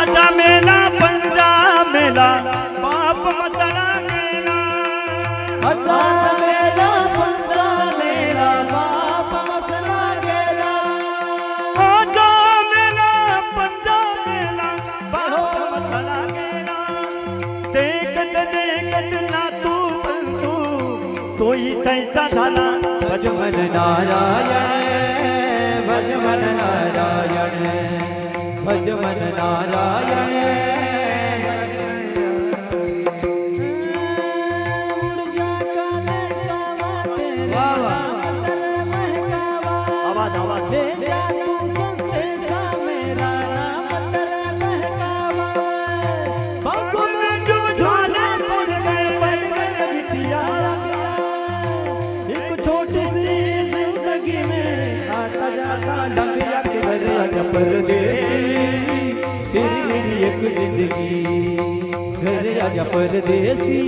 आजा मेला पंजा मेला बाप मतला गेला आजा मेला पंजा मेला बाप मतला गेला आजा मेला पंजा मेला बाप मतला गेला देखत देखत ना तू बंधू तोही कैसा झाला भजमन नारायण भजमन नारायण भजमन नारायण आवाज आवाज परदेसी तेरी मेरी एक जिंदगी घर आजा परदेसी